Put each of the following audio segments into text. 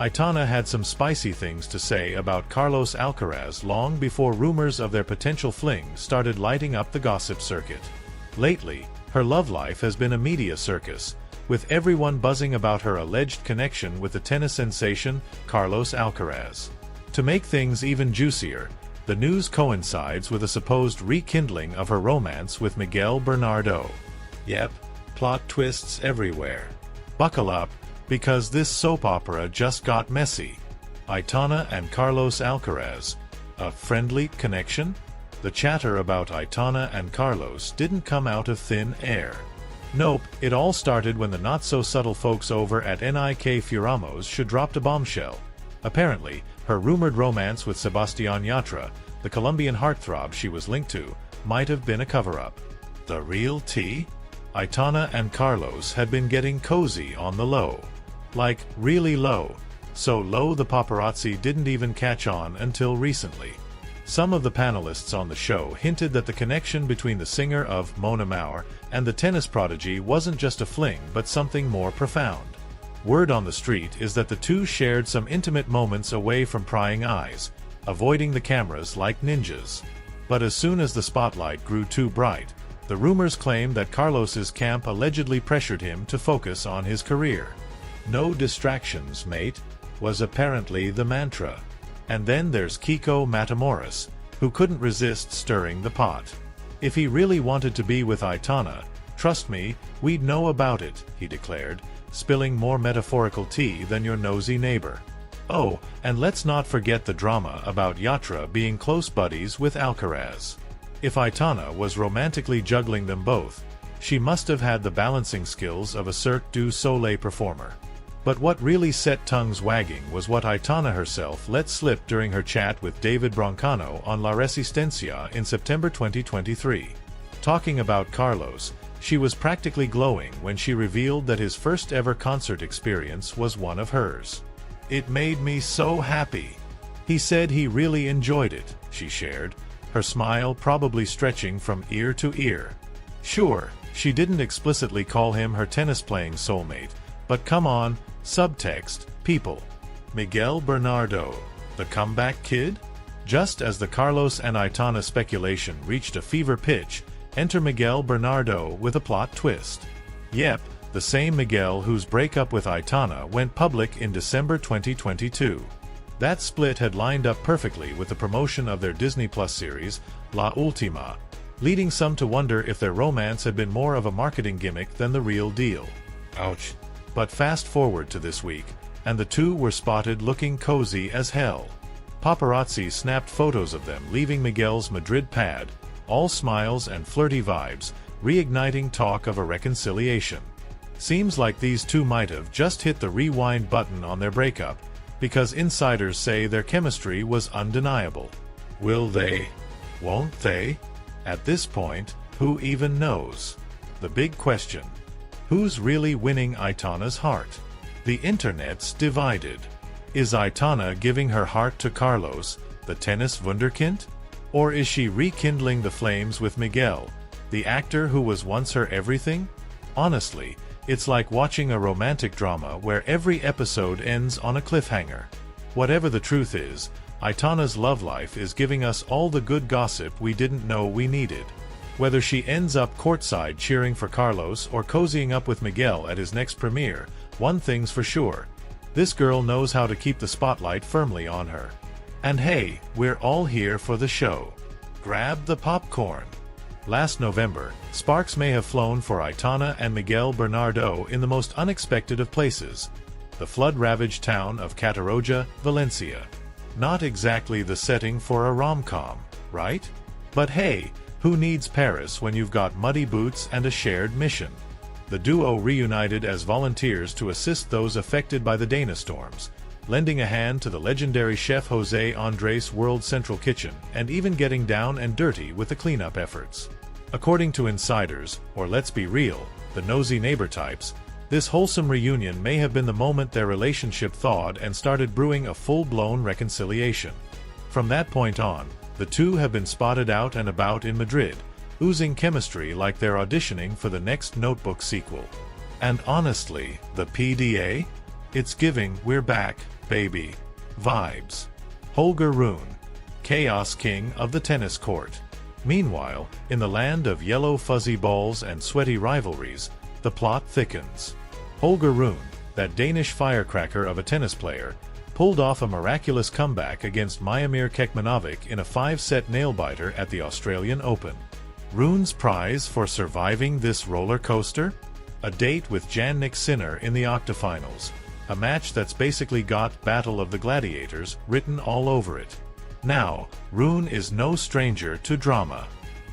Aitana had some spicy things to say about Carlos Alcaraz long before rumors of their potential fling started lighting up the gossip circuit. Lately, her love life has been a media circus, with everyone buzzing about her alleged connection with the tennis sensation Carlos Alcaraz. To make things even juicier, the news coincides with a supposed rekindling of her romance with Miguel Bernardo. Yep, plot twists everywhere. Buckle up, because this soap opera just got messy. Aitana and Carlos Alcaraz. A friendly connection? The chatter about Aitana and Carlos didn't come out of thin air. Nope, it all started when the not-so-subtle folks over at Nik Furamos dropped a bombshell. Apparently, her rumored romance with Sebastián Yatra, the Colombian heartthrob she was linked to, might have been a cover-up. The real tea? Aitana and Carlos had been getting cozy on the low. Like, really low. So low the paparazzi didn't even catch on until recently. Some of the panelists on the show hinted that the connection between the singer of Mon Amour and the tennis prodigy wasn't just a fling but something more profound. Word on the street is that the two shared some intimate moments away from prying eyes, avoiding the cameras like ninjas. But as soon as the spotlight grew too bright, the rumors claimed that Carlos's camp allegedly pressured him to focus on his career. No distractions, mate, was apparently the mantra. And then there's Kiko Matamoros, who couldn't resist stirring the pot. If he really wanted to be with Aitana, trust me, we'd know about it, he declared, spilling more metaphorical tea than your nosy neighbor. Oh, and let's not forget the drama about Yatra being close buddies with Alcaraz. If Aitana was romantically juggling them both, she must have had the balancing skills of a Cirque du Soleil performer. But what really set tongues wagging was what Aitana herself let slip during her chat with David Broncano on La Resistencia in September 2023. Talking about Carlos, she was practically glowing when she revealed that his first ever concert experience was one of hers. "It made me so happy. He said he really enjoyed it," she shared, her smile probably stretching from ear to ear. Sure, she didn't explicitly call him her tennis-playing soulmate, but come on, subtext, people. Miguel Bernardo, the comeback kid? Just as the Carlos and Aitana speculation reached a fever pitch, enter Miguel Bernardo with a plot twist. Yep, the same Miguel whose breakup with Aitana went public in December 2022. That split had lined up perfectly with the promotion of their Disney Plus series, La Última, leading some to wonder if their romance had been more of a marketing gimmick than the real deal. Ouch. But fast forward to this week, and the two were spotted looking cozy as hell. Paparazzi snapped photos of them leaving Miguel's Madrid pad, all smiles and flirty vibes, reigniting talk of a reconciliation. Seems like these two might have just hit the rewind button on their breakup, because insiders say their chemistry was undeniable. Will they? Won't they? At this point, who even knows? The big question. Who's really winning Aitana's heart? The internet's divided. Is Aitana giving her heart to Carlos, the tennis wunderkind? Or is she rekindling the flames with Miguel, the actor who was once her everything? Honestly, it's like watching a romantic drama where every episode ends on a cliffhanger. Whatever the truth is, Aitana's love life is giving us all the good gossip we didn't know we needed. Whether she ends up courtside cheering for Carlos or cozying up with Miguel at his next premiere, one thing's for sure. This girl knows how to keep the spotlight firmly on her. And hey, we're all here for the show. Grab the popcorn. Last November, sparks may have flown for Aitana and Miguel Bernardo in the most unexpected of places, the flood-ravaged town of Cattarroja, Valencia. Not exactly the setting for a rom-com, right? But hey, who needs Paris when you've got muddy boots and a shared mission? The duo reunited as volunteers to assist those affected by the Dana storms, lending a hand to the legendary chef Jose Andres' World Central Kitchen and even getting down and dirty with the cleanup efforts. According to insiders, or let's be real, the nosy neighbor types, this wholesome reunion may have been the moment their relationship thawed and started brewing a full-blown reconciliation. From that point on, the two have been spotted out and about in Madrid, oozing chemistry like they're auditioning for the next Notebook sequel. And honestly, the PDA? It's giving "we're back" baby. Vibes. Holger Rune, Chaos King of the tennis court. Meanwhile, in the land of yellow fuzzy balls and sweaty rivalries, the plot thickens. Holger Rune, that Danish firecracker of a tennis player, pulled off a miraculous comeback against Miomir Kekmanovic in a 5-set nail-biter at the Australian Open. Rune's prize for surviving this roller coaster? A date with Jannik Sinner in the octafinals, a match that's basically got Battle of the Gladiators written all over it. Now, Rune is no stranger to drama.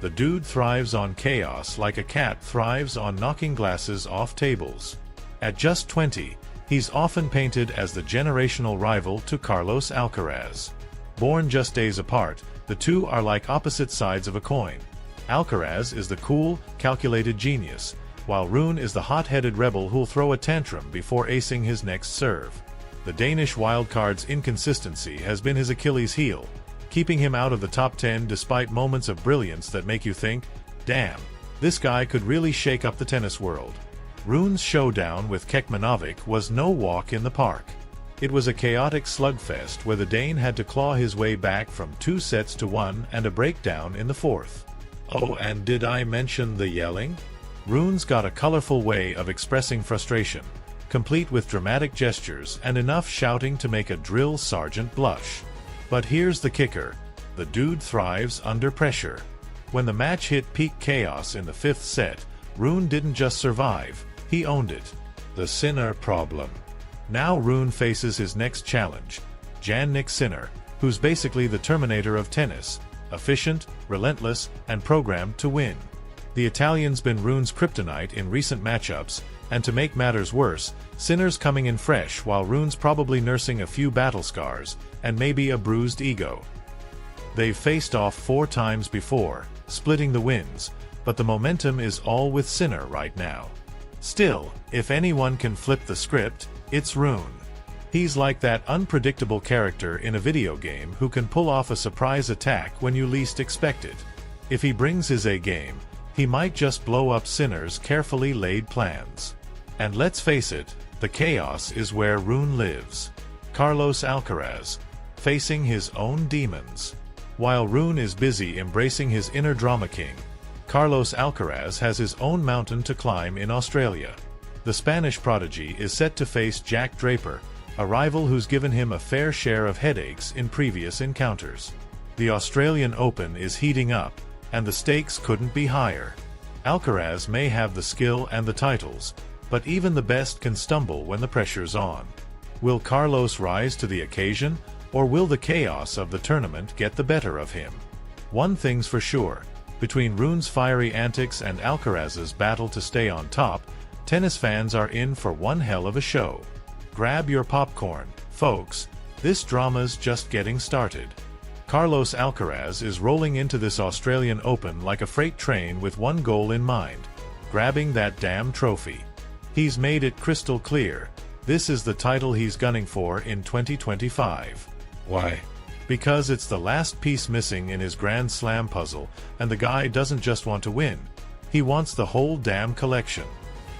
The dude thrives on chaos like a cat thrives on knocking glasses off tables. At just 20, he's often painted as the generational rival to Carlos Alcaraz. Born just days apart, the two are like opposite sides of a coin. Alcaraz is the cool, calculated genius, while Rune is the hot-headed rebel who'll throw a tantrum before acing his next serve. The Danish wildcard's inconsistency has been his Achilles heel, keeping him out of the top 10 despite moments of brilliance that make you think, damn, this guy could really shake up the tennis world. Rune's showdown with Kekmanovic was no walk in the park. It was a chaotic slugfest where the Dane had to claw his way back from 2-1 and a breakdown in the 4th. Oh, and did I mention the yelling? Rune's got a colorful way of expressing frustration, complete with dramatic gestures and enough shouting to make a drill sergeant blush. But here's the kicker, the dude thrives under pressure. When the match hit peak chaos in the 5th set, Rune didn't just survive, he owned it. The Sinner problem. Now Rune faces his next challenge, Jannik Sinner, who's basically the Terminator of tennis, efficient, relentless, and programmed to win. The Italian's been Rune's kryptonite in recent matchups, and to make matters worse, Sinner's coming in fresh while Rune's probably nursing a few battle scars, and maybe a bruised ego. They've faced off 4 times before, splitting the wins, but the momentum is all with Sinner right now. Still, if anyone can flip the script, it's Rune. He's like that unpredictable character in a video game who can pull off a surprise attack when you least expect it. If he brings his A-game, he might just blow up Sinner's carefully laid plans. And let's face it, the chaos is where Rune lives. Carlos Alcaraz, facing his own demons. While Rune is busy embracing his inner drama king, Carlos Alcaraz has his own mountain to climb in Australia. The Spanish prodigy is set to face Jack Draper, a rival who's given him a fair share of headaches in previous encounters. The Australian Open is heating up, and the stakes couldn't be higher. Alcaraz may have the skill and the titles, but even the best can stumble when the pressure's on. Will Carlos rise to the occasion, or will the chaos of the tournament get the better of him? One thing's for sure, between Rune's fiery antics and Alcaraz's battle to stay on top, tennis fans are in for one hell of a show. Grab your popcorn, folks, this drama's just getting started. Carlos Alcaraz is rolling into this Australian Open like a freight train with one goal in mind, grabbing that damn trophy. He's made it crystal clear, this is the title he's gunning for in 2025. Why? Because it's the last piece missing in his Grand Slam puzzle, and the guy doesn't just want to win, he wants the whole damn collection.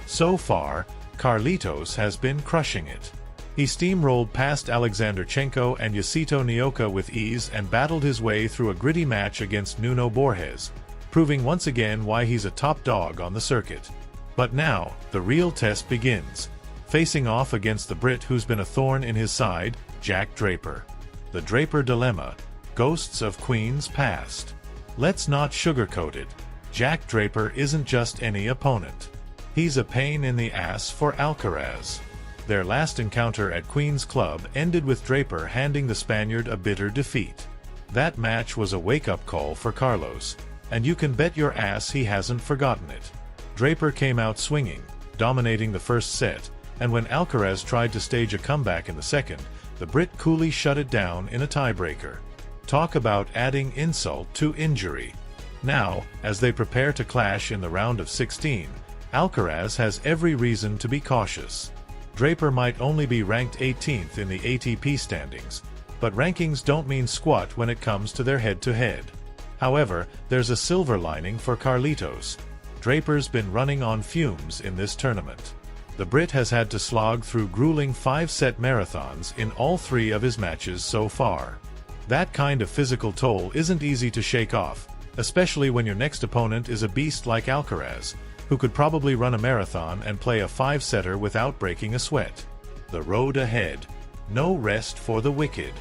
So far, Carlitos has been crushing it. He steamrolled past Alexanderchenko and Yasito Nioka with ease and battled his way through a gritty match against Nuno Borges, proving once again why he's a top dog on the circuit. But now, the real test begins, facing off against the Brit who's been a thorn in his side, Jack Draper. The Draper Dilemma, Ghosts of Queens Past. Let's not sugarcoat it, Jack Draper isn't just any opponent. He's a pain in the ass for Alcaraz. Their last encounter at Queen's Club ended with Draper handing the Spaniard a bitter defeat. That match was a wake-up call for Carlos, and you can bet your ass he hasn't forgotten it. Draper came out swinging, dominating the first set, and when Alcaraz tried to stage a comeback in the second, the Brit coolly shut it down in a tiebreaker. Talk about adding insult to injury. Now, as they prepare to clash in the round of 16, Alcaraz has every reason to be cautious. Draper might only be ranked 18th in the ATP standings, but rankings don't mean squat when it comes to their head-to-head. However, there's a silver lining for Carlitos. Draper's been running on fumes in this tournament. The Brit has had to slog through grueling 5-set marathons in all 3 of his matches so far. That kind of physical toll isn't easy to shake off, especially when your next opponent is a beast like Alcaraz, who could probably run a marathon and play a 5-setter without breaking a sweat. The road ahead. No rest for the wicked.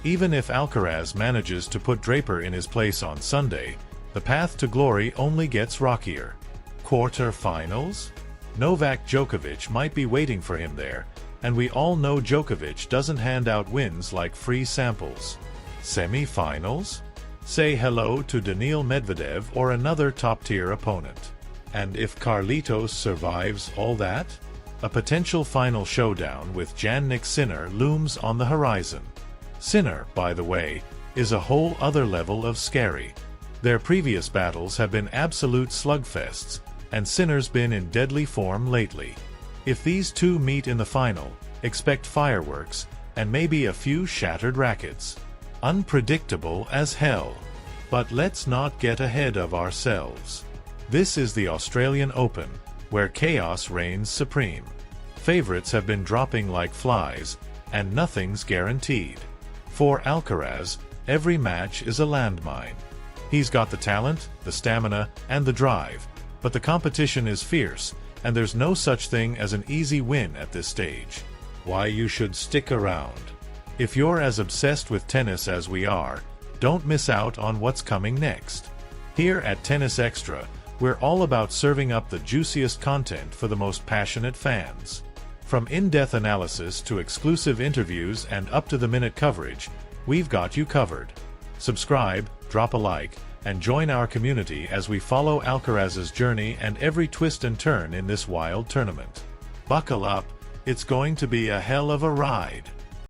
Even if Alcaraz manages to put Draper in his place on Sunday, the path to glory only gets rockier. Quarter-finals? Novak Djokovic might be waiting for him there, and we all know Djokovic doesn't hand out wins like free samples. Semi-finals? Say hello to Daniil Medvedev or another top-tier opponent. And if Carlitos survives all that? A potential final showdown with Jannik Sinner looms on the horizon. Sinner, by the way, is a whole other level of scary. Their previous battles have been absolute slugfests, and Sinner's been in deadly form lately. If these two meet in the final, expect fireworks, and maybe a few shattered rackets. Unpredictable as hell. But let's not get ahead of ourselves. This is the Australian Open, where chaos reigns supreme. Favorites have been dropping like flies, and nothing's guaranteed. For Alcaraz, every match is a landmine. He's got the talent, the stamina, and the drive, but the competition is fierce, and there's no such thing as an easy win at this stage. Why you should stick around. If you're as obsessed with tennis as we are, don't miss out on what's coming next. Here at Tennis Extra, we're all about serving up the juiciest content for the most passionate fans. From in-depth analysis to exclusive interviews and up-to-the-minute coverage, we've got you covered. Subscribe, drop a like, and join our community as we follow Alcaraz's journey and every twist and turn in this wild tournament. Buckle up, it's going to be a hell of a ride.